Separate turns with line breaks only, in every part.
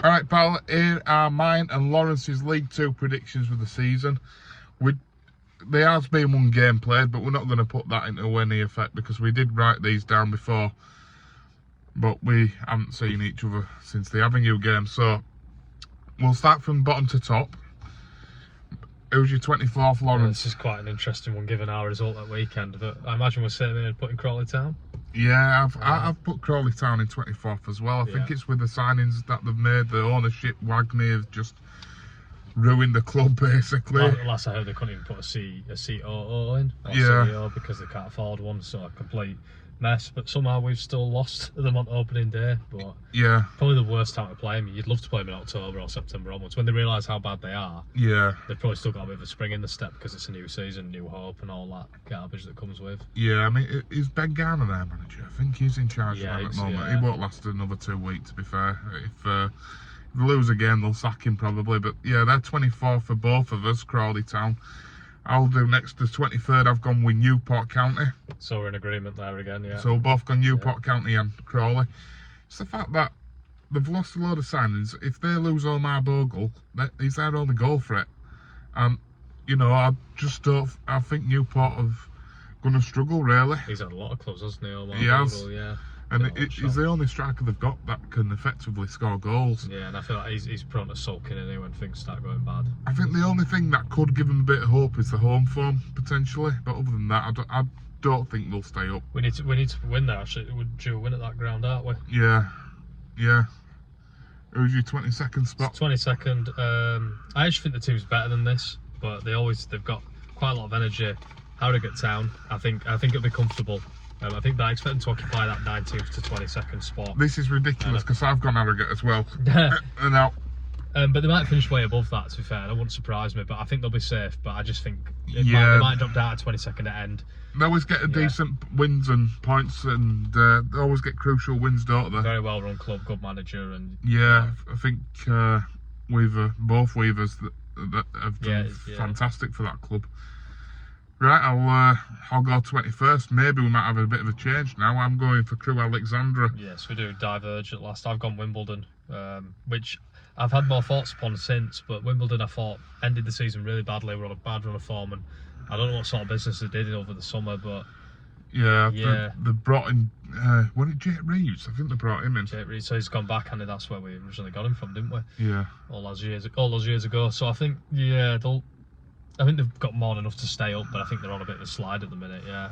Alright, pal, here are mine and Lawrence's League 2 predictions for the season. There has been one game played, but we're not going to put that into any effect because we did write these down before, but we haven't seen each other since the Avenue game. So we'll start from bottom to top. Who's your 24th, Lawrence?
Well, this is quite an interesting one given our result that weekend. But I imagine we're sitting there putting Crawley Town.
Yeah, I've put Crawley Town in 24th as well. I think it's with the signings that they've made. The ownership, Wagner, have just ruined the club basically.
Last I heard, they couldn't even put a COO in, or
Yeah.
CEO, because they can't afford one. So a complete mess. But somehow we've still lost them on opening day. But
Yeah,
probably the worst time to play them. You'd love to play them in October or September onwards when they realise how bad they are.
yeah,
They've probably still got a bit of a spring in the step because it's a new season, new hope, and all that garbage that comes with.
yeah. I mean, is Ben Garner their manager? I think he's in charge of them at the moment.
Yeah.
He won't last another 2 weeks, to be fair. If they lose again, they'll sack him probably. But yeah, they're 24th for both of us, Crawley Town. I'll do next to 23rd. I've gone with Newport County.
So we're in agreement there again, yeah.
So we've both gone Newport County and Crawley. It's the fact that they've lost a load of signings. If they lose Omar Bogle, he's their only goal for it. And, you know, I think Newport are going to struggle, really.
He's had a lot of clubs, hasn't he? Omar
He has.
Bogle, yeah.
And he's the only striker they've got that can effectively score goals.
Yeah, and I feel like he's prone to sulking in here when things start going bad.
I think the only thing that could give him a bit of hope is the home form, potentially. But other than that, I don't think they'll stay up.
We need to win there, actually. We're due a win at that ground, aren't we?
Yeah, yeah. Who's your 22nd spot?
22nd. I actually think the team's better than this, but they've got quite a lot of energy. Harrogate Town, I think it'll be comfortable. I think that I expect them to occupy that 19th to 22nd spot.
This is ridiculous because I've gone Harrogate as well. And now,
but they might finish way above that, to be fair. That wouldn't surprise me, but I think they'll be safe. But I just think they might drop down to 22nd at end.
they always get decent wins and points, and they always get crucial wins, don't they?
Very well run club, good manager, and
yeah, I think both Weavers that have done fantastic for that club. Right, I'll go 21st. Maybe we might have a bit of a change now. I'm going for Crewe Alexandra.
Yes, we do diverge at last. I've gone Wimbledon, which I've had more thoughts upon since, but Wimbledon I thought ended the season really badly. We're on a bad run of form, and I don't know what sort of business they did over the summer, but
they brought in, was it Jake Reeves? I think they brought him in.
Jake Reeves, so he's gone back, and that's where we originally got him from, didn't we?
Yeah.
All those years ago. So I think, I think they've got more than enough to stay up, but I think they're on a bit of a slide at the minute, yeah.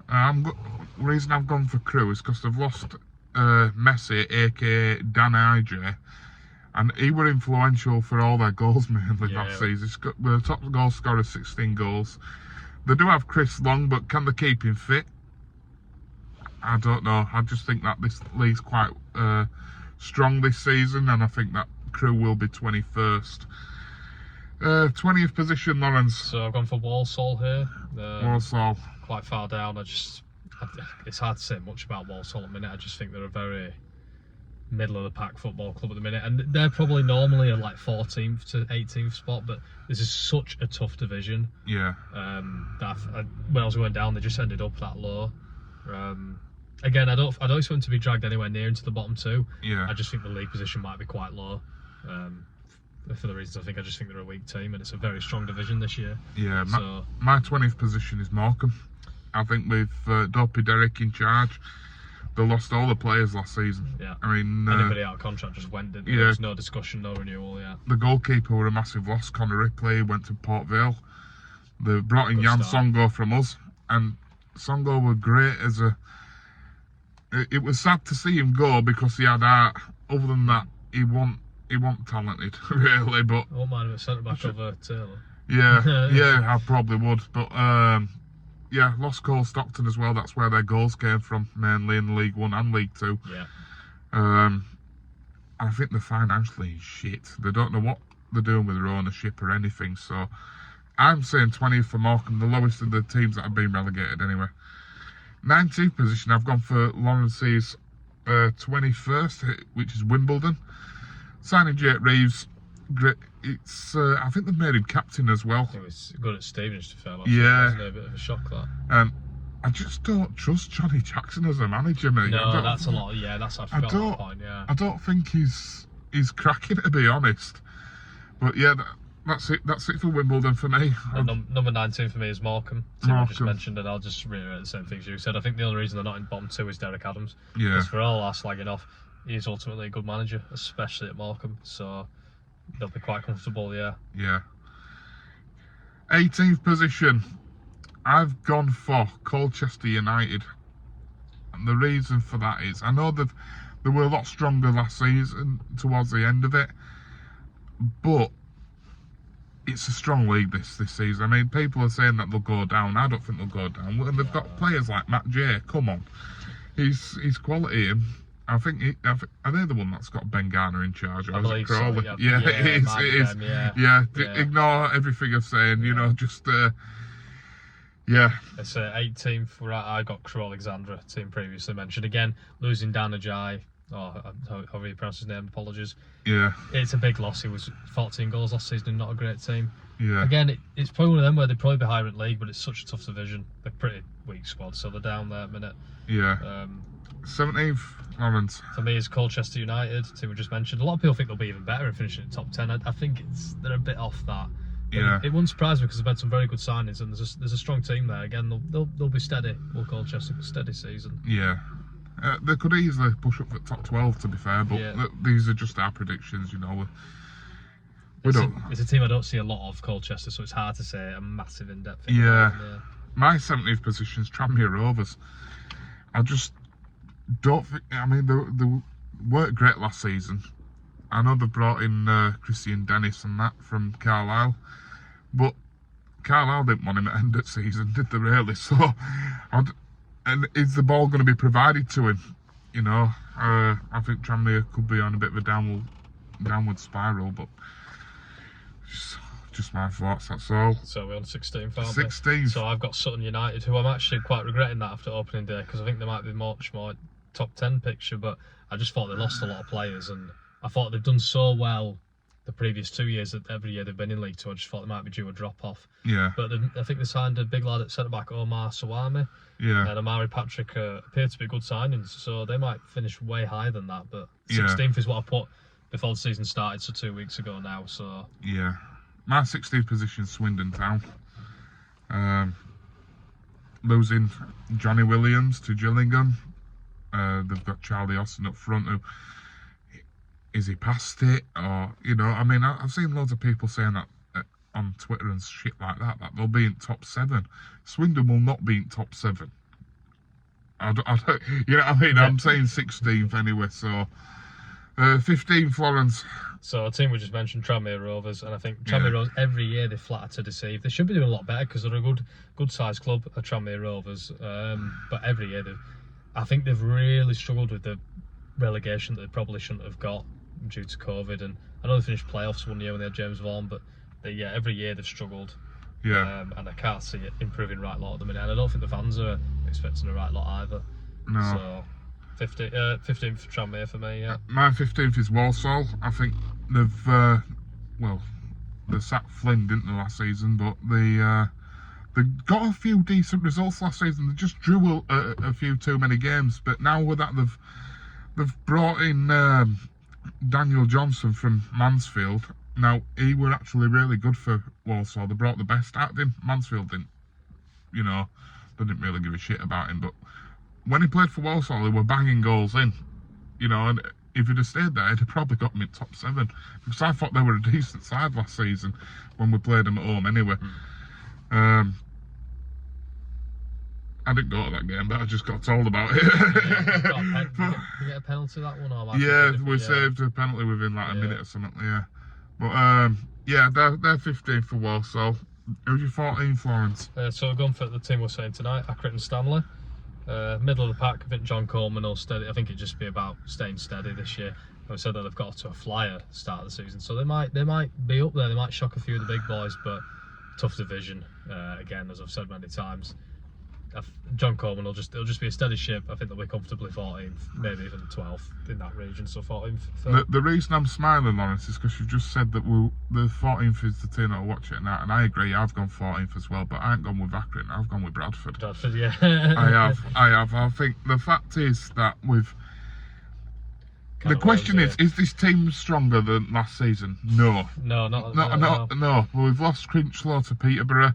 The reason I've gone for Crewe is because they've lost Messi, aka Dan IJ, and he were influential for all their goals mainly last season. We're the top goal scorer, 16 goals. They do have Chris Long, but can they keep him fit? I don't know. I just think that this league's quite strong this season, and I think that Crewe will be 21st. 20th position, Lawrence.
So I've gone for Walsall here.
Walsall.
Quite far down. It's hard to say much about Walsall at the minute. I just think they're a very middle of the pack football club at the minute, and they're probably normally a like 14th to 18th spot, but this is such a tough division.
Yeah.
That when I was going down, they just ended up that low. Again, I don't expect them to be dragged anywhere near into the bottom two.
Yeah.
I just think the league position might be quite low. For the reasons I just think they're a weak team, and it's a very strong division this year.
Yeah, my 20th position is Morecambe. I think with Dopey Derrick in charge, they lost all the players last season.
Yeah.
I mean,
anybody out of contract just went, didn't they? There was no discussion, no renewal,
The goalkeeper were a massive loss. Connor Ripley went to Port Vale. They brought in Jan Songo from us, and Songo were great as a... It was sad to see him go because he had art. Other than that, he wasn't talented, really, but...
I won't mind him centre back over Taylor.
Yeah, I probably would, but lost Cole Stockton as well. That's where their goals came from, mainly in League 1 and League 2.
Yeah.
I think they're financially shit. They don't know what they're doing with their ownership or anything, so I'm saying 20th for Morecambe, the lowest of the teams that have been relegated anyway. 19th position, I've gone for Lawrence's 21st, which is Wimbledon. Signing Jake Reeves, great. It's I think they've made him captain as well.
He was good at Stevenage, to be fair.
Yeah.
Wasn't it? A bit of a shock, that.
I just don't trust Johnny Jackson as a manager, mate.
No, that's a lot. Yeah, that's I forgot that point. Yeah.
I don't think he's he's cracking, to be honest. But yeah, that's it for Wimbledon for me.
And number 19 for me is Morecambe. Team I just
Morecambe.
mentioned, and I'll just reiterate the same things you said. I think the only reason they're not in bottom 2 is Derek Adams.
Yeah.
Because for all our slagging off, he's ultimately a good manager, especially at Morecambe. So they'll be quite comfortable, yeah.
Yeah. 18th position. I've gone for Colchester United. And the reason for that is, I know that they were a lot stronger last season towards the end of it, but it's a strong league this season. I mean, people are saying that they'll go down. I don't think they'll go down. And they've got players like Matt Jay. Come on, he's quality. I think are they the one that's got Ben Garner in charge? Or
I
is it
believe so,
Crawley?
yeah.
Yeah, it is.
might
It
be
is.
them, yeah.
Yeah.
Yeah.
Ignore everything I'm saying. You know, just yeah.
It's 18th. I got Crew Alexandra, team previously mentioned. Again, losing Dan Ajay. However you pronounce his name, apologies.
Yeah.
It's a big loss. He was 14 goals last season and not a great team.
Yeah.
Again, it's probably one of them where they'd probably be higher in league, but it's such a tough division. They're a pretty weak squad, so they're down there at the minute.
Yeah. 17th, Lawrence.
For me, it's Colchester United, team we just mentioned. A lot of people think they'll be even better and finishing in top 10. I think they're a bit off that. But
Yeah.
It wouldn't surprise me because they've had some very good signings and there's a strong team there. Again, they'll be steady. Will Colchester steady season?
Yeah. They could easily push up for top 12, to be fair, but
Yeah.
these are just our predictions, you know.
It's a team I don't see a lot of, Colchester, so it's hard to say a massive in-depth thing.
Yeah.
about them,
My 17th position is Tranmere Rovers. I just don't think. I mean, they weren't great last season. I know they brought in Christian Dennis and that from Carlisle, but Carlisle didn't want him at end of season, did they really? So, and is the ball going to be provided to him? You know, I think Tranmere could be on a bit of a downward spiral, but just my thoughts. That's all.
So we're on 16th, aren't we?
16th.
So I've got Sutton United, who I'm actually quite regretting that after opening day because I think they might be much more top 10 picture, but I just thought they lost a lot of players and I thought they've done so well the previous 2 years that every year they've been in League Two. I just thought they might be due a drop off.
Yeah.
But I think they signed a big lad at centre back, Omar Sawami,
Yeah.
and Amari Patrick appear to be good signings, so they might finish way higher than that. But
Yeah.
16th is what I put before the season started, so 2 weeks ago now. So
Yeah. My 16th position, Swindon Town. Losing Johnny Williams to Gillingham. They've got Charlie Austin up front. Who is he past it? Or, you know, I mean, I've seen loads of people saying that on Twitter and shit like that they'll be in top 7. Swindon will not be in top 7. I don't, you know what I mean?
Yeah.
I'm saying 16th anyway, so 15th, Florence.
a team we just mentioned, Tranmere Rovers, and I think Tranmere Rovers every year they flatter to deceive. They should be doing a lot better because they're a good sized club, Tranmere Rovers. But every year I think they've really struggled with the relegation that they probably shouldn't have got due to COVID. And I know they finished playoffs one year when they had James Vaughan, but every year they've struggled.
Yeah.
And I can't see it improving right lot at the minute. And I don't think the fans are expecting a right lot either.
No.
So 15th for Tranmere for me, yeah.
My 15th is Walsall. I think they've they sacked Flynn, didn't they, last season, but they got a few decent results last season. They just drew a few too many games. But now with that, they've brought in Daniel Johnson from Mansfield. Now he were actually really good for Walsall. They brought the best out of him. Mansfield didn't, you know, they didn't really give a shit about him. But when he played for Walsall, they were banging goals in, you know. And if he'd have stayed there, he'd have probably got him in top 7 because I thought they were a decent side last season when we played them at home anyway. I didn't go to that game, but I just got told about it.
Did you get a penalty that one? Or
Yeah, we saved a penalty within like a minute or something. Yeah, but yeah, they're 15 for Walsall. Who's your 14, Florence?
So we've gone for the team we're saying tonight, Accrington Stanley. Middle of the pack, I think John Coleman will steady. I think it'd just be about staying steady this year. We said that they've got to a flyer start of the season, so they might be up there. They might shock a few of the big boys, but tough division. Again, as I've said many times, John Coleman will just be a steady ship. I think they'll be comfortably 14th, maybe even 12th in that region. So 14th.
The reason I'm smiling, Lawrence, is because you just said that the 14th is the team that'll watch it now, and I agree. I've gone 14th as well, but I ain't gone with Accrington. I've gone with Bradford.
Bradford, yeah.
I have. I think the fact is that with The question is this team stronger than last season? No.
No.
Well, we've lost Crinchlow to Peterborough.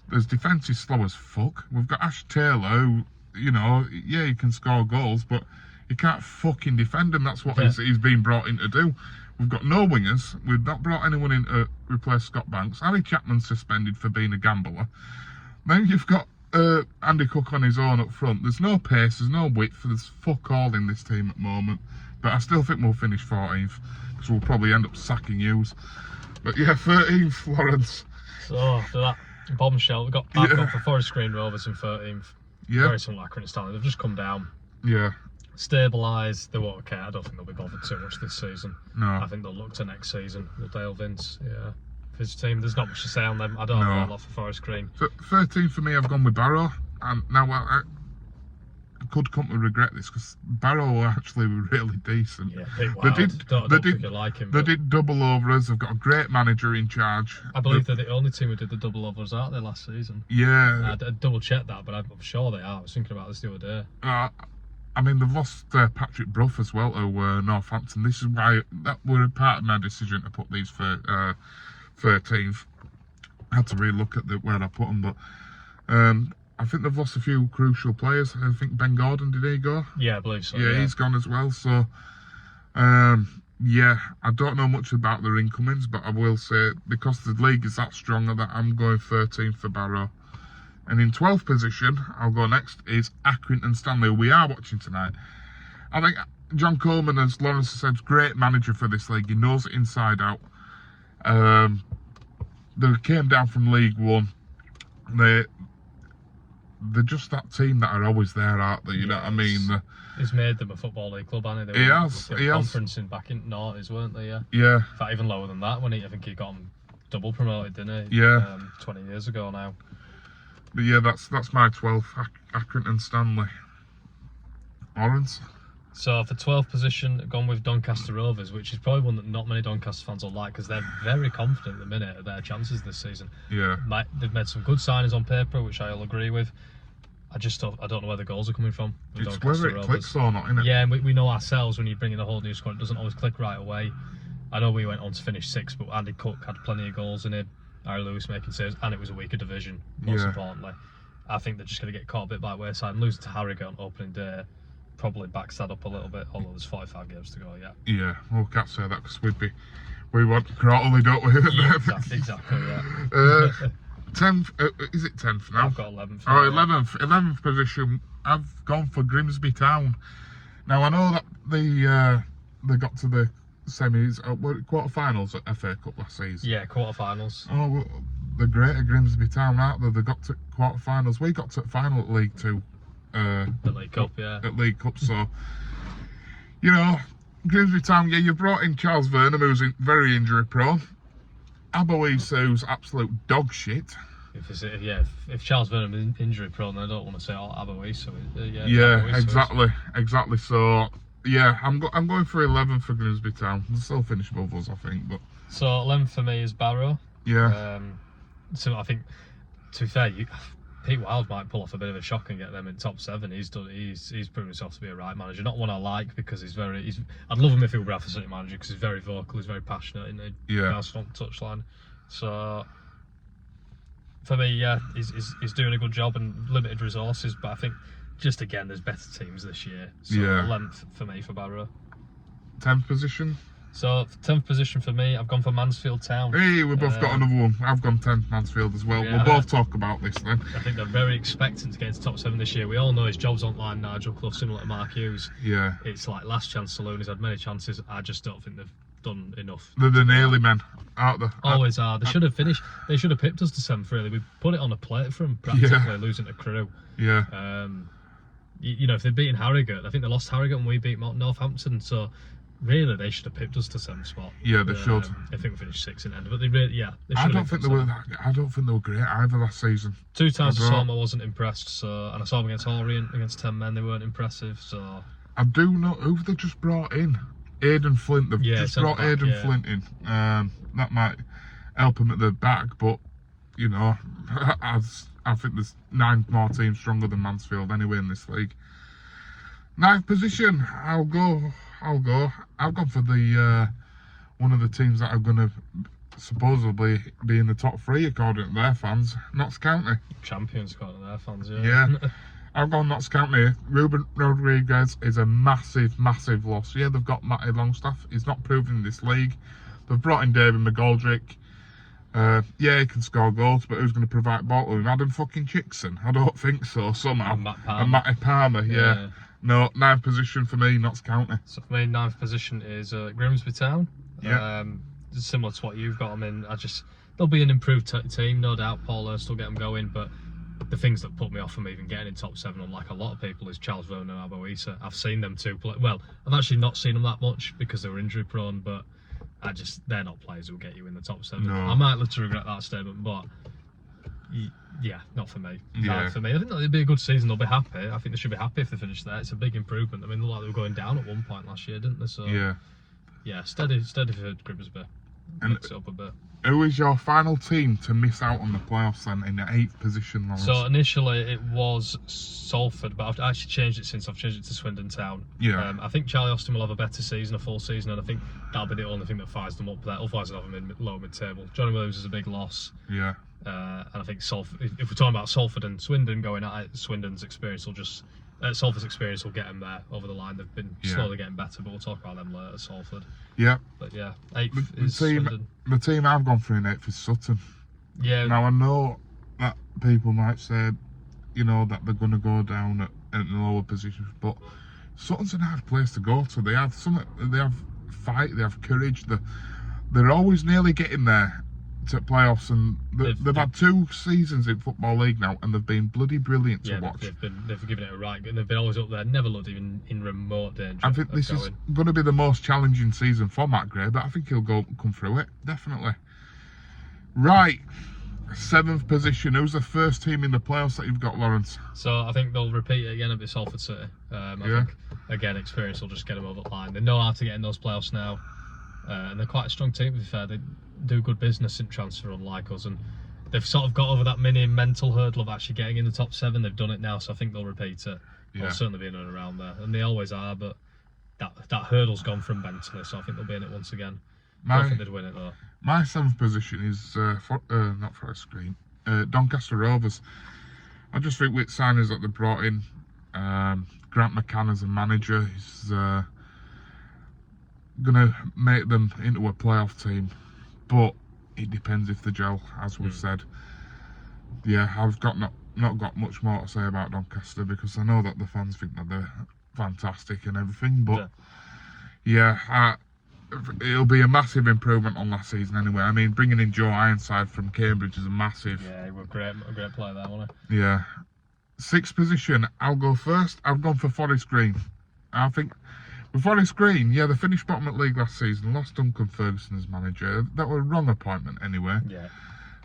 There's defence is slow as fuck. We've got Ash Taylor, who, you know, yeah, he can score goals, but he can't fucking defend them. That's what he's been brought in to do. We've got no wingers. We've not brought anyone in to replace Scott Banks. Harry Chapman's suspended for being a gambler. Then you've got Andy Cook on his own up front. There's no pace, there's no width, there's fuck all in this team at the moment. But I still think we'll finish 14th, because we'll probably end up sacking Hughes. But yeah, 13th, Lawrence.
So, after that bombshell, I've got for Forest Green Rovers in 13th.
Yeah.
Very similar to Accrington Stanley. They've just come down.
Yeah.
Stabilised. They won't care. I don't think they'll be bothered too much this season.
No.
I think they'll look to next season. Will Dale Vince, his team. There's not much to say on them. I don't have a lot for Forest Green.
So 13 for me, I've gone with Barrow. And now I could come to regret this, because Barrow were actually really decent.
Yeah, big wild. Don't think you like him.
They did double over us. They've got a great manager in charge.
I believe they're the only team who did the double overs, aren't they, last season?
Yeah.
I double checked that, but I'm sure they are. I was thinking about this the other day.
I mean, they've lost Patrick Brough as well to Northampton. This is why that were a part of my decision to put these for 13th. I had to really look at where I put them, but I think they've lost a few crucial players. I think Ben Gordon, did he go?
Yeah, I believe so.
Yeah, he's gone as well. So, yeah, I don't know much about their incomings, but I will say, because the league is that strong, that I'm going 13th for Barrow. And in 12th position, I'll go next, is Accrington Stanley, who we are watching tonight. I think John Coleman, as Lawrence said, great manager for this league. He knows it inside out. They came down from League One. They're just that team that are always there, aren't they? You know what I mean?
He's made them a Football League club, hasn't he?
He has.
Conference back in noughties, weren't they? Yeah.
Yeah.
In fact, even lower than that, I think he got them double promoted, didn't he?
Yeah.
20 years ago now.
But yeah, that's my 12th, Accrington Stanley. Lawrence?
So for 12th position, I've gone with Doncaster Rovers, which is probably one that not many Doncaster fans will like, because they're very confident at the minute of their chances this season.
Yeah.
They've made some good signings on paper, which I'll agree with. I don't know where the goals are coming from.
It's whether it clicks or not, innit?
Yeah, and we know ourselves, when you bring in a whole new squad, it doesn't always click right away. I know we went on to finish 6th, but Andy Cook had plenty of goals in it. Harry Lewis making saves, and it was a weaker division, most importantly. I think they're just going to get caught a bit by the wayside, and losing to Harrogate on opening day probably backs that up a little bit, although there's 45 games to go yet.
Yeah, well, can't say that, because we want Crottley, don't we?
Yeah, exactly, yeah.
10th, is it 10th now?
I've got 11th.
Oh, 11th position, I've gone for Grimsby Town. Now, I know that they got to the semis, quarter-finals at FA Cup last season.
Yeah, quarter-finals.
Oh, well, the greater Grimsby Town, aren't they? They got to quarter-finals. We got to final at League Two.
The League Cup, yeah.
At League Cup, so, you know, Grimsby Town, yeah, you brought in Charles Vernham, who's very injury-prone. Aboise, who's absolute dog shit.
If Charles Vernham is injury-prone, I don't want to say Aboise, so
yeah, exactly. So, yeah, I'm going for 11th for Grimsby Town. They'll still finish above us, I think. But
so 11th for me is Barrow.
Yeah.
So I think, to be fair, Pete Wild might pull off a bit of a shock and get them in top 7. He's proven himself to be a right manager. Not one I like, because I'd love him if he were Bradford City manager, because he's very vocal, he's very passionate in the touchline. So for me, yeah, he's doing a good job and limited resources, but I think just again there's better teams this year. So 11th for me for Barrow.
10th position.
So 10th position for me, I've gone for Mansfield Town.
Hey, we've both got another one. I've gone 10th Mansfield as well.
Yeah,
we'll both talk about this then.
I think they're very expectant to get into top 7 this year. We all know his job's on line, Nigel Clough, similar to Mark Hughes.
Yeah.
It's like last chance saloon. He's had many chances. I just don't think they've done enough.
They're the nearly men, aren't they?
Always are. They should have finished. They should have pipped us to 7th, really. We put it on a plate for them, practically, losing to Crewe.
Yeah.
You know, if they'd beaten Harrogate, I think they lost Harrogate and we beat Northampton, so really, they should have pipped us to 7th spot.
Yeah, they should.
I think we finished 6th in the end, but they really, they should
I don't think they were great either last season.
2 times I saw them, I wasn't impressed. And I saw them against Orient, against 10 men. They weren't impressive. So
I do know who they just brought in. Aidan Flint. They've just brought Aidan Flint in. That might help him at the back, but you know, I think there's 9 more teams stronger than Mansfield anyway in this league. 9th position, I'll go I'll go. I've gone for the one of the teams that are going to supposedly be in the top 3 according to their fans, Notts County.
Champions got their fans,
Yeah. I've gone Notts County. Ruben Rodriguez is a massive, massive loss. Yeah, they've got Matty Longstaff. He's not proven in this league. They've brought in David McGoldrick. Yeah, he can score goals, but who's going to provide ball to him? Adam fucking Chickson? I don't think so, somehow.
And Matty
Palmer, yeah. No, 9th position for me, Notts County.
So for me, 9th position is Grimsby Town.
Yeah.
Similar to what you've got. I mean, they'll be an improved team, no doubt. Paul Hurst will get them going, but the things that put me off from even getting in top 7, unlike a lot of people, is Charles Rowan and Abo Issa. I've seen them two play. Well, I've actually not seen them that much because they were injury prone, but they're not players who'll get you in the top 7.
No.
I might live to regret that statement, but yeah, not for me.
Yeah.
Not for me. I think it'll be a good season. They'll be happy. I think they should be happy if they finish there. It's a big improvement. I mean, they looked like they were going down at one point last year, didn't they? So yeah, steady for Grimsby. Mix it up a bit.
Who is your final team to miss out on the playoffs then in the 8th position, Lawrence?
So initially it was Salford, but I've actually changed it since. I've changed it to Swindon Town.
Yeah.
I think Charlie Austin will have a better season, a full season, and I think that'll be the only thing that fires them up there. Otherwise, they'll have them in lower mid-table. Johnny Williams is a big loss.
Yeah.
And I think Salford, if we're talking about Salford and Swindon going at it, Swindon's experience will just... Salford's experience will get them there over the line. They've been slowly getting better, but we'll talk about them later, Salford.
Yeah.
But yeah, 8th is Swindon.
The team I've gone for in 8th is Sutton.
Yeah.
Now I know that people might say, you know, that they're going to go down at the lower positions, but Sutton's a hard place to go to. They have fight, they have courage. They're always nearly getting there to playoffs, and they've had 2 seasons in Football League now, and they've been bloody brilliant to watch.
They've given it a right, and they've been always up there. Never looked even in remote danger.
I think this is going to be the most challenging season for Matt Gray, but I think he'll come through it, definitely. Right, 7th position. Who's the first team in the playoffs that you've got, Lawrence?
So I think they'll repeat it again at Salford City. I think again experience will just get them over the line. They know how to get in those playoffs now, and they're quite a strong team. To be fair, they do good business in transfer, unlike us, and they've sort of got over that mini mental hurdle of actually getting in the top 7. They've done it now, so I think they'll repeat it. They'll certainly be in and around there, and they always are. But that hurdle's gone from mentally, so I think they'll be in it once again. I don't think they'd win it though.
My 7th position is not Forest Green, Doncaster Rovers. I just think with signings that they brought in, Grant McCann as a manager is going to make them into a playoff team, but it depends if they gel, as we've said. Yeah, I've not got much more to say about Doncaster because I know that the fans think that they're fantastic and everything, but it'll be a massive improvement on last season anyway. I mean, bringing in Joe Ironside from Cambridge is a massive...
Yeah, he was a great player there, wasn't he?
Yeah. 6th position, I'll go first. I've gone for Forest Green. I think with Forest Green, they finished bottom at league last season, lost Duncan Ferguson as manager. That was a wrong appointment anyway.
Yeah.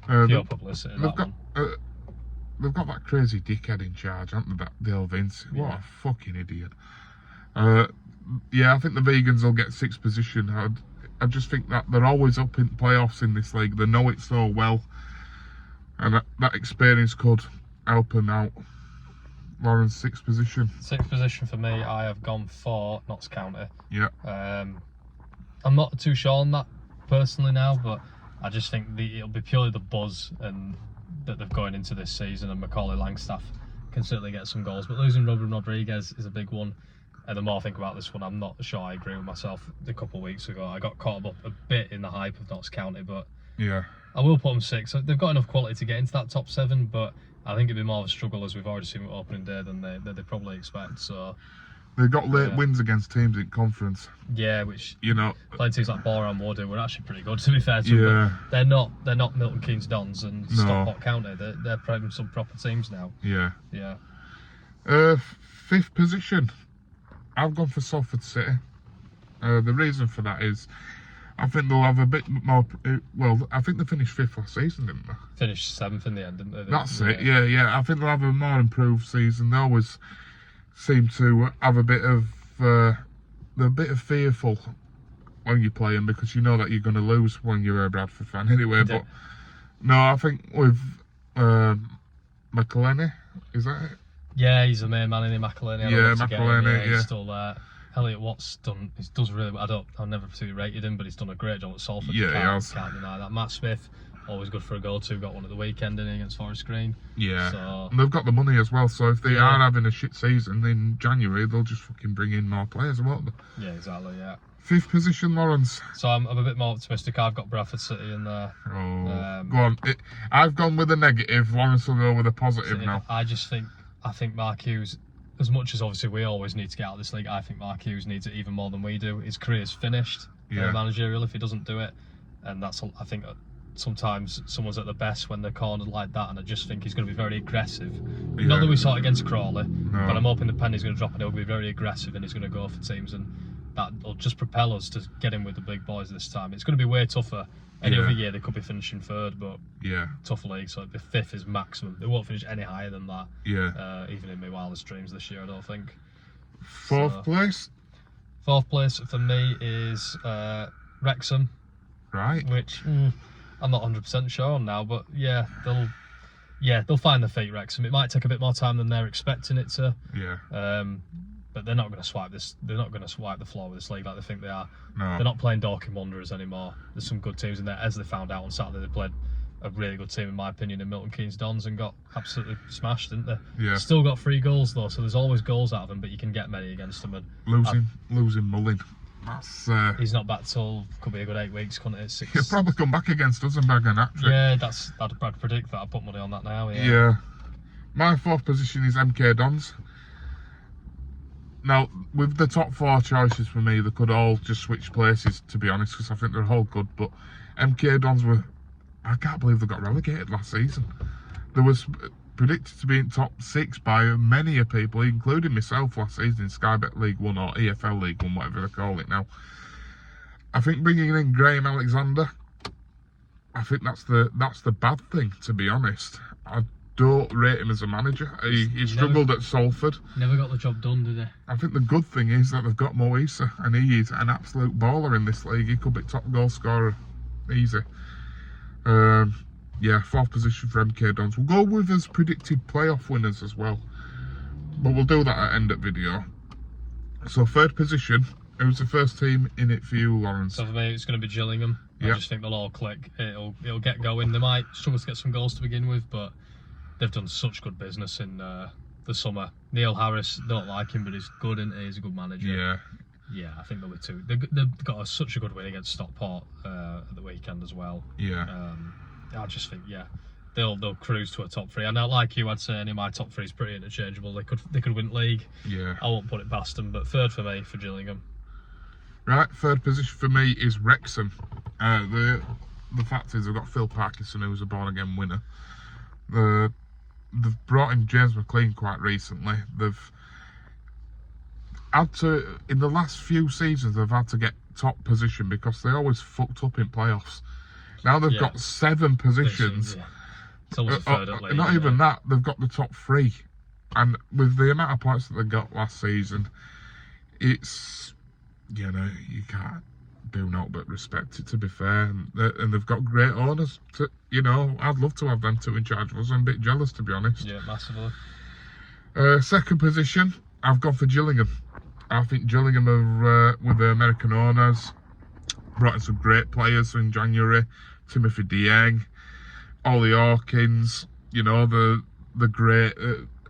Pure publicity.
They've got that crazy dickhead in charge, haven't they? That Dale Vince. What a fucking idiot. I think the Vegans will get 6th position. I just think that they're always up in playoffs in this league. They know it so well, and that experience could help them out. Lawrence, 6th position.
6th position for me. I have gone for Notts County.
Yeah.
I'm not too sure on that personally now, but I just think it'll be purely the buzz and that they've going into this season, and Macaulay Langstaff can certainly get some goals. But losing Ruben Rodriguez is a big one. And the more I think about this one, I'm not sure I agree with myself. A couple of weeks ago, I got caught up a bit in the hype of Notts County, but I will put them 6th. They've got enough quality to get into that top 7, but I think it'd be more of a struggle, as we've already seen with opening day, than they probably expect. So
they've got late wins against teams in conference.
Yeah, which
playing
teams like Boreham Wood were actually pretty good, to be fair to them. But they're not Milton Keynes Dons and Stockport County. They're playing some proper teams now.
Yeah. 5th position. I've gone for Salford City. The reason for that is I think they'll have a bit more... I think they finished 5th last season, didn't they?
Finished 7th in the end, didn't they?
That's it, yeah. I think they'll have a more improved season. They always seem to have a bit of... they're a bit of fearful when you play them because you know that you're going to lose when you're a Bradford fan anyway. But no, I think with McElhenney, is that it?
Yeah, he's the main man in the McElhenney.
McElhenney,
he's still there. Elliot Watt's does really well. I've never particularly rated him, but he's done a great job at Salford.
Yeah, he has.
Can't deny that. Matt Smith, always good for a goal too. Got one at the weekend in against Forest Green.
Yeah.
So,
And they've got the money as well, so if they
Yeah.
are having a shit season in January, they'll just fucking bring in more players, won't they?
yeah, exactly. Yeah.
5th position, Lawrence.
So I'm a bit more optimistic. I've got Bradford City in there.
Oh, go on. I've gone with a negative. Lawrence will go with a positive now.
I think Mark Hughes, as much as obviously we always need to get out of this league, I think Mark Hughes needs it even more than we do. His career's finished,
Yeah.
managerial, if he doesn't do it. And I think sometimes someone's at the best when they're cornered like that, and I just think he's going to be very aggressive.
Yeah.
Not that we saw it against Crawley,
No.
but I'm hoping the penny's going to drop and he'll be very aggressive and he's going to go for teams, and that'll just propel us to get in with the big boys this time. It's going to be way tougher. Any
Yeah.
other year they could be finishing third, but
Yeah,
tough league, so the 5th is maximum. They won't finish any higher than that,
yeah.
even in my wildest dreams this year, I don't think.
4th
So-
place.
4th place for me is Wrexham,
Right.
which I'm not 100% sure on now, but they'll find their feet, Wrexham. It might take a bit more time than they're expecting it to,
Yeah.
but they're not going to swipe this. They're not going to swipe the floor with this league like they think they are.
No.
They're not playing Dorking Wanderers anymore. There's some good teams in there. As they found out on Saturday, they played a really good team, in my opinion, in Milton Keynes Dons, and got absolutely smashed, didn't they?
Yeah.
Still got 3 goals though, so there's always goals out of them, but you can get many against them. And
Losing Mullin. That's.
he's not back till could be a good 8 weeks, couldn't it?
He'll probably come back against us and bag an hat-trick.
Yeah, I'd predict that. I'd put money on that now. Yeah.
Yeah. My 4th position is MK Dons. Now, with the top 4 choices for me, they could all just switch places, to be honest, because I think they're all good. But MK Dons I can't believe they got relegated last season. There was predicted to be in top 6 by many of people, including myself last season in Sky Bet League 1 or EFL League 1, whatever they call it now. I think bringing in Graham Alexander, I think that's the bad thing, to be honest. I don't rate him as a manager. He struggled at Salford.
Never got the job done, did he?
I think the good thing is that they've got Mo Issa, and he is an absolute baller in this league. He could be top goal scorer easy. Yeah, 4th position for MK Dons. We'll go with as predicted playoff winners as well, but we'll do that at end of video. So 3rd position, who's the first team in it for you, Lawrence?
So for me, it's going to be Gillingham. I
Yeah.
just think they'll all click. It'll get going. They might struggle to get some goals to begin with, but they've done such good business in the summer. Neil Harris, don't like him, but he's good, and he's a good manager.
Yeah,
Yeah, I think they'll be 2. They've got such a good win against Stockport at the weekend as well.
yeah,
I just think, yeah, they'll cruise to a top 3. And like you, I'd say any of my top 3 is pretty interchangeable. They could win league.
yeah.
I won't put it past them, but 3rd for me for Gillingham.
Right, 3rd position for me is Wrexham. The fact is, they've got Phil Parkinson, who's a born-again winner. They've brought in James McLean quite recently. They've had to, in the last few seasons, they've had to get top position because they always fucked up in playoffs. Now they've got 7 positions.
Yeah. It's almost a third at league.
Not
isn't
even
it?
that, they've got the top 3. And with the amount of points that they got last season, it's, you can't do not but respect it, to be fair. And they've got great owners. I'd love to have them 2 in charge of us. I'm a bit jealous, to be honest.
Yeah, massively.
2nd position, I've gone for Gillingham. I think Gillingham are, with the American owners, brought in some great players in January. Timothy Dieng, Ollie Hawkins, the great.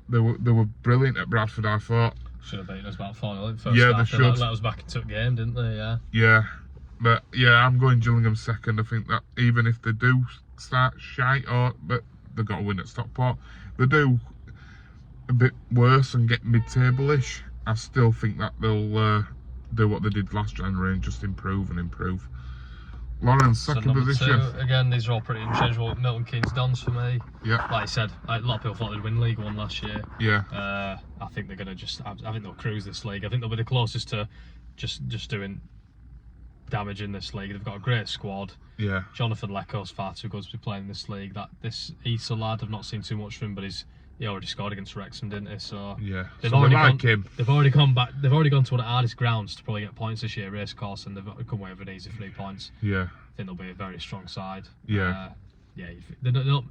They were brilliant at Bradford, I thought.
Should have beaten us about 4-0 in first
Yeah,
half.
they should.
Let us back into the game, didn't they? Yeah.
Yeah, but yeah, I'm going Gillingham 2nd. I think that even if they do start shite, but they've got to win at Stockport, they do a bit worse and get mid-table-ish, I still think that they'll do what they did last January and just improve and improve. Lawrence,
So
2nd
number
position.
2, again, these are all pretty interchangeable. Milton Keynes Dons for me.
Yeah,
Like I said, a lot of people thought they'd win League 1 last year.
yeah,
I think they're going to I think they'll cruise this league. I think they'll be the closest to just doing damage in this league. They've got a great squad.
yeah,
Jonathan Lecco's far too good to be playing in this league. This Issa lad, I've not seen too much from him, but he already scored against Wrexham, didn't he? So
yeah.
they've
So
already
they like
gone.
him.
They've already gone back. They've already gone to one of the hardest grounds to probably get points this year, Racecourse, and they've come away with an easy 3 points.
Yeah,
I think they'll be a very strong side.
Yeah.
Yeah. They don't,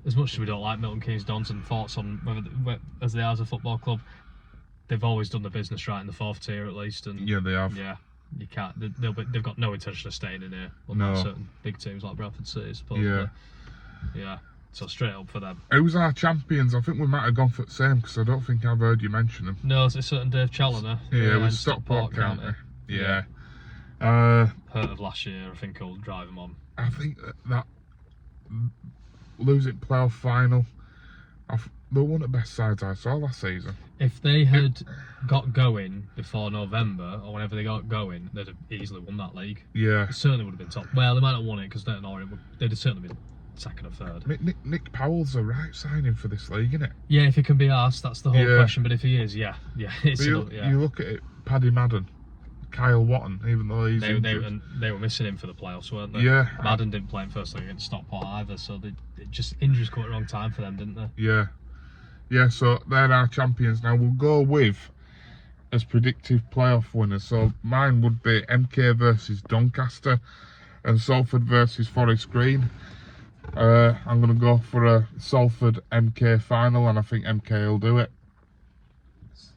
as much as we don't like Milton Keynes Dons and thoughts on whether as they are as a football club, they've always done the business right in the 4th tier at least, and
Yeah, they have.
yeah, you can't. They've got no intention of staying in here. Unlike
No.
certain big teams like Bradford City, supposedly.
Yeah.
Yeah. So straight up for them.
Who's our champions? I think we might have gone for the same because I don't think I've heard you mention them.
No, it's a certain Dave Challoner.
Yeah,
in
with Stockport County. Yeah.
Heard of last year. I think he'll drive him on.
I think that losing playoff final, they were one of the best sides I saw last season.
If they had got going before November or whenever they got going, they'd have easily won that league.
Yeah.
It certainly would have been top. Well, they might not have won it because Leighton Orient, they'd have certainly been second or third.
Nick Powell's the right signing for this league, isn't it?
Yeah, if he can be asked, that's the whole
Yeah.
question. But if he is, yeah. It's
You look at it, Paddy Madden, Kyle Watton, even though he's injured.
they were missing him for the playoffs, weren't they?
Yeah.
Madden didn't play in first league against Stockport either, so injuries come at the wrong time for them, didn't they?
Yeah. Yeah, so they're our champions. Now we'll go with, as predictive playoff winners. So mine would be MK versus Doncaster and Salford versus Forest Green. I'm going to go for a Salford MK final, and I think MK will do it.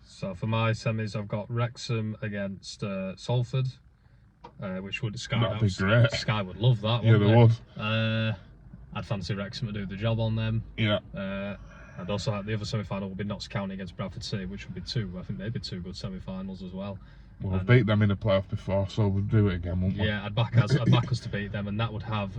So for my semis, I've got Wrexham against Salford, which would
That'd be great.
Sky would love that.
Yeah, they would.
I'd fancy Wrexham to do the job on them.
Yeah.
And also the other semi-final will be Notts County against Bradford City, which would be I think they'd be 2 good semi-finals as well.
Well, we've beat them in the playoff before, so we'll do it again, won't we?
Yeah, I'd back us to beat them, and that would have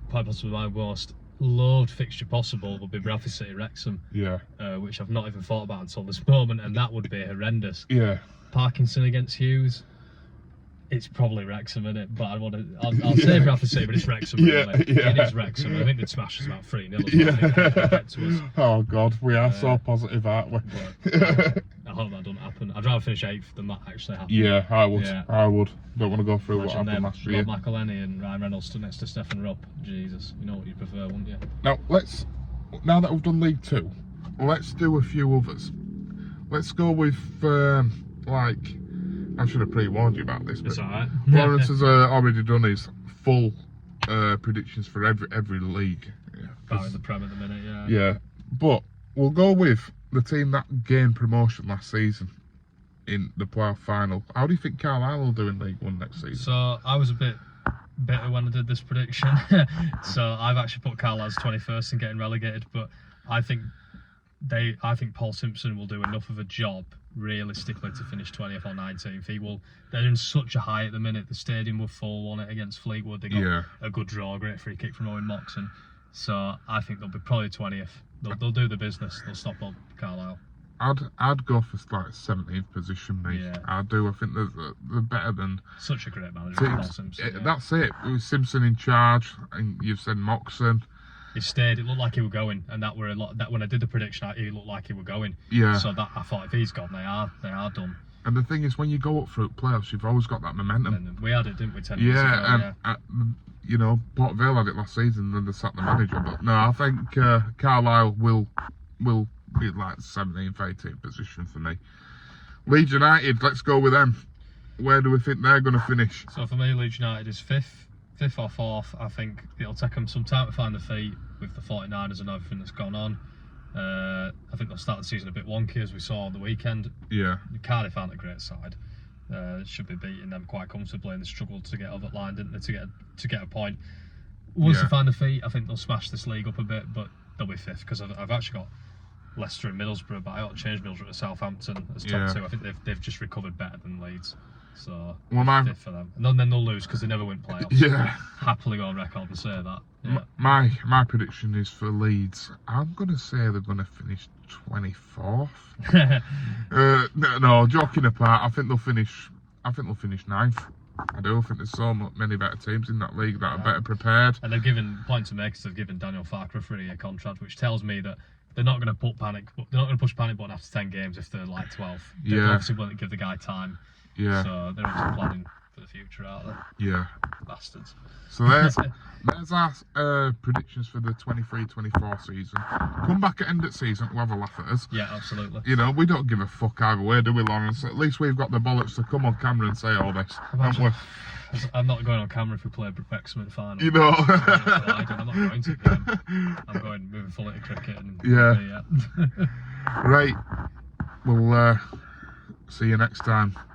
quite possibly my most loved fixture possible would be Bradford City Wrexham.
Yeah.
Which I've not even thought about until this moment, and that would be horrendous.
Yeah.
Parkinson against Hughes. It's probably Wrexham, isn't it? But I'll say Bradford City, but it's Wrexham. Really.
Yeah.
It is Wrexham. I think they'd smash us about 3-0. Get to us.
Oh God, we are so positive, aren't we?
But I hope that doesn't happen. I'd rather finish 8th than that actually happen.
Yeah, I would.
Yeah.
I would. Don't want to go through
Imagine
what happened
them,
last year.
Rob McElhenney and Ryan Reynolds stood next to Stephen Rupp. Jesus, you know what you'd prefer, wouldn't you?
Now that we've done League 2, let's do a few others. Let's go with I should have pre-warned you about this, but
It's alright.
Lawrence has already done his full predictions for every league.
About in the Prem at the minute, yeah.
Yeah, but we'll go with the team that gained promotion last season in the playoff final. How do you think Carlisle will do in League 1 next season?
So I was a bit bitter when I did this prediction. So I've actually put Carlisle as 21st and getting relegated, but I think Paul Simpson will do enough of a job realistically to finish 20th or 19th. They're in such a high at the minute. The stadium were full, won it against Fleetwood. They got a good draw, a great free kick from Owen Moxon. So I think they'll be probably 20th. They'll do the business. They'll stop up Carlisle.
I'd go for 17th position, mate.
Yeah.
I do. I think they're better than
Such a great manager, Paul Simpson. Yeah.
That's it. With Simpson in charge, and you've said Moxon.
He stayed. It looked like he were going, and that when I did the prediction, he looked like he were going.
Yeah.
So that I thought if he's gone, they are done.
And the thing is, when you go up through playoffs, you've always got that momentum.
And we had it, didn't we? 10 years ago,
Yeah, and you know, Port Vale had it last season, and then they sacked the manager. But no, I think Carlisle will be like 17th, 18th position for me. Leeds United, let's go with them. Where do we think they're going to finish?
So for me, Leeds United is 5th or 4th. I think it'll take them some time to find their feet with the 49ers and everything that's gone on. I think they'll start the season a bit wonky, as we saw on the weekend.
Yeah.
Cardiff aren't a great side. Should be beating them quite comfortably, and they struggled to get over the line, didn't they, to get a point. Once they find their feet, I think they'll smash this league up a bit, but they'll be 5th because I've actually got Leicester and Middlesbrough, but I ought to change Middlesbrough to Southampton as top 2. I think they've just recovered better than Leeds. So 5th for them, and then they'll lose because they never win playoffs.
Yeah.
Happily go on record and say that. Yeah.
My prediction is for Leeds. I'm going to say they're going to finish 24th. No, joking apart, I think they'll finish 9th. I do. I think there's so many better teams in that league that are better prepared.
And they've given point to make. They've given Daniel Farker a 3-year contract, which tells me that they're not going to push panic button after 10 games if they're like 12th. They're obviously willing to give the guy time.
Yeah.
So they're obviously planning for the future, aren't they?
Yeah.
Bastards.
So there's our predictions for the 23-24 season. Come back at end of season, we'll have a laugh at us.
Yeah, absolutely.
You know, we don't give a fuck either way, do we, Lawrence? At least we've got the bollocks to come on camera and say all this, haven't we?
I'm not going on camera if we play Wrexham in the final.
You know.
I'm not going to the game. I'm moving full into cricket. And,
yeah. Right. We'll See you next time.